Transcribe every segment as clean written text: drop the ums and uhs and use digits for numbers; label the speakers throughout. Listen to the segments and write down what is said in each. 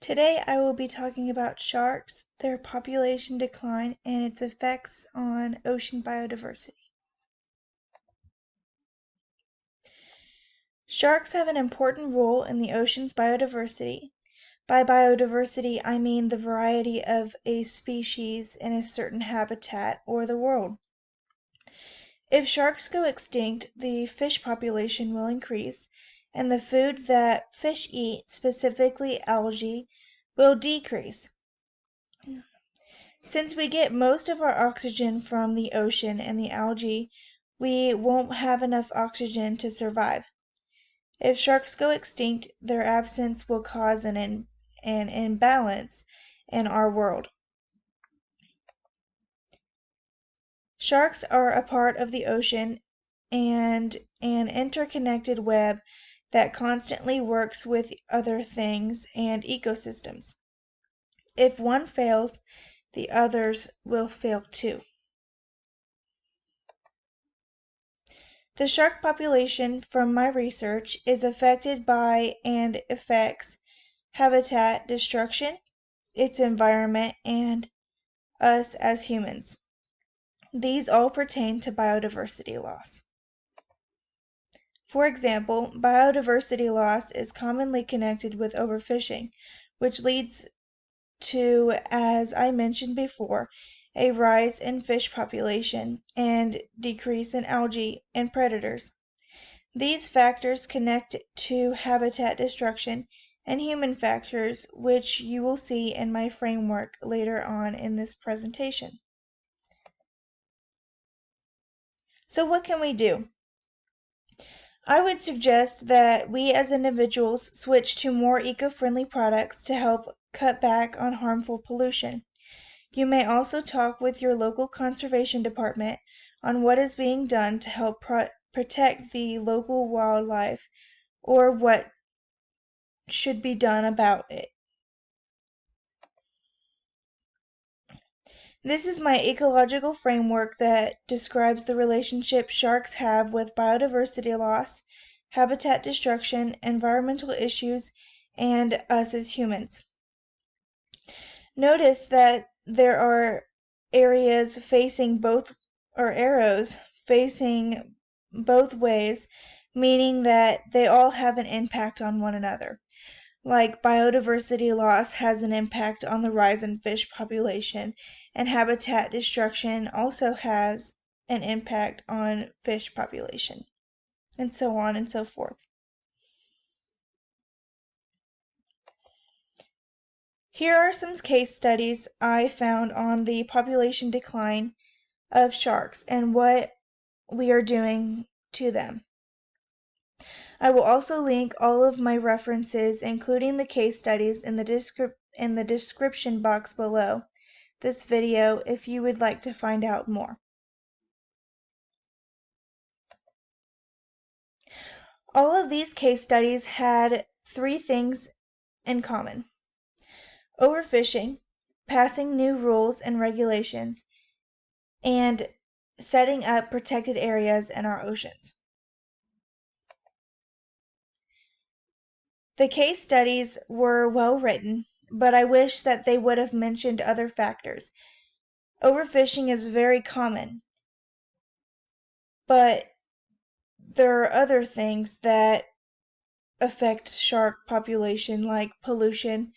Speaker 1: Today I will be talking about sharks, their population decline, and its effects on ocean biodiversity. Sharks have an important role in the ocean's biodiversity. By biodiversity, I mean the variety of a species in a certain habitat or the world. If sharks go extinct, the fish population will increase, and the food that fish eat, specifically algae, will decrease. Since we get most of our oxygen from the ocean and the algae, we won't have enough oxygen to survive. If sharks go extinct, their absence will cause an imbalance in our world. Sharks are a part of the ocean and an interconnected web that constantly works with other things and ecosystems. If one fails, the others will fail too. The shark population, from my research, is affected by and affects habitat destruction, its environment, and us as humans. These all pertain to biodiversity loss. For example, biodiversity loss is commonly connected with overfishing, which leads to, as I mentioned before, a rise in fish population and decrease in algae and predators. These factors connect to habitat destruction and human factors, which you will see in my framework later on in this presentation. So what can we do? I would suggest that we as individuals switch to more eco-friendly products to help cut back on harmful pollution. You may also talk with your local conservation department on what is being done to help protect the local wildlife or what should be done about it. This is my ecological framework that describes the relationship sharks have with biodiversity loss, habitat destruction, environmental issues, and us as humans. Notice that there are arrows facing both ways, meaning that they all have an impact on one another. Like biodiversity loss has an impact on the rise in fish population, and habitat destruction also has an impact on fish population, and so on and so forth. Here are some case studies I found on the population decline of sharks and what we are doing to them. I will also link all of my references, including the case studies, in the description box below this video if you would like to find out more. All of these case studies had three things in common: overfishing, passing new rules and regulations, and setting up protected areas in our oceans. The case studies were well written, but I wish that they would have mentioned other factors. Overfishing is very common, but there are other things that affect shark population, like pollution,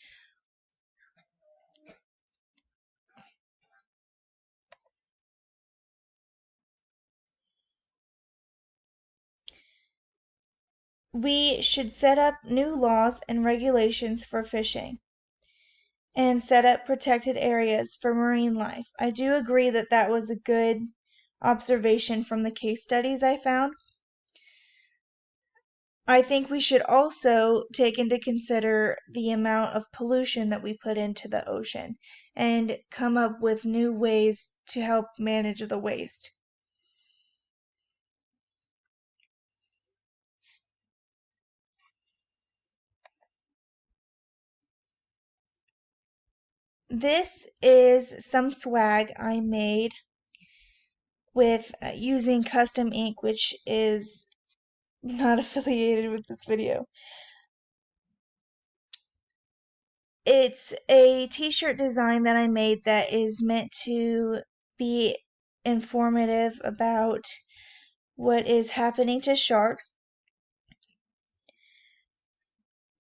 Speaker 1: we should set up new laws and regulations for fishing and set up protected areas for marine life. I do agree that that was a good observation from the case studies I found. I think we should also take into consider the amount of pollution that we put into the ocean and come up with new ways to help manage the waste. This is some swag I made with using custom ink, which is not affiliated with this video. It's a t-shirt design that I made that is meant to be informative about what is happening to sharks.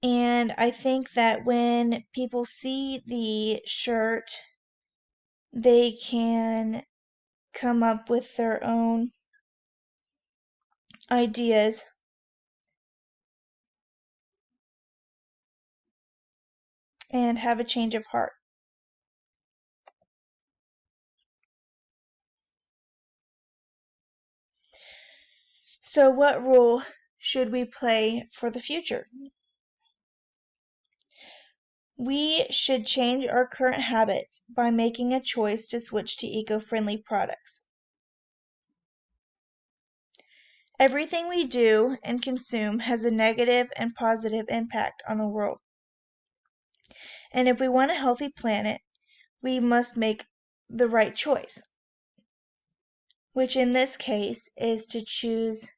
Speaker 1: And I think that when people see the shirt, they can come up with their own ideas and have a change of heart. So, what role should we play for the future? We should change our current habits by making a choice to switch to eco-friendly products. Everything we do and consume has a negative and positive impact on the world. And if we want a healthy planet, we must make the right choice, which in this case is to choose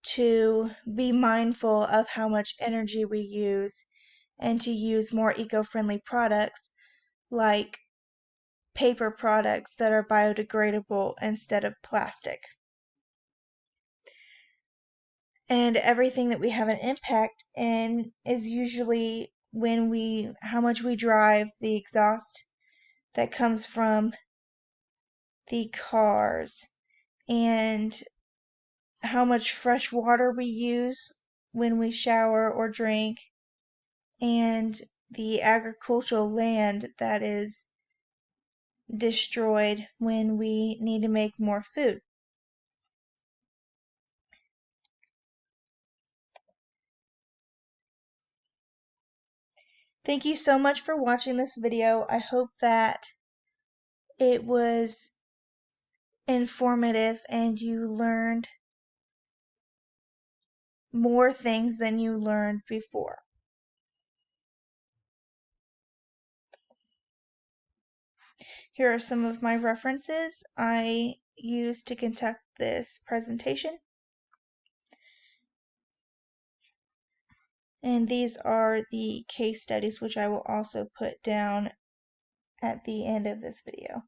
Speaker 1: to be mindful of how much energy we use and to use more eco-friendly products like paper products that are biodegradable instead of plastic. And everything that we have an impact in is usually how much we drive, the exhaust that comes from the cars, and how much fresh water we use when we shower or drink, and the agricultural land that is destroyed when we need to make more food. Thank you so much for watching this video. I hope that it was informative and you learned more things than you learned before. Here are some of my references I used to conduct this presentation. And these are the case studies, which I will also put down at the end of this video.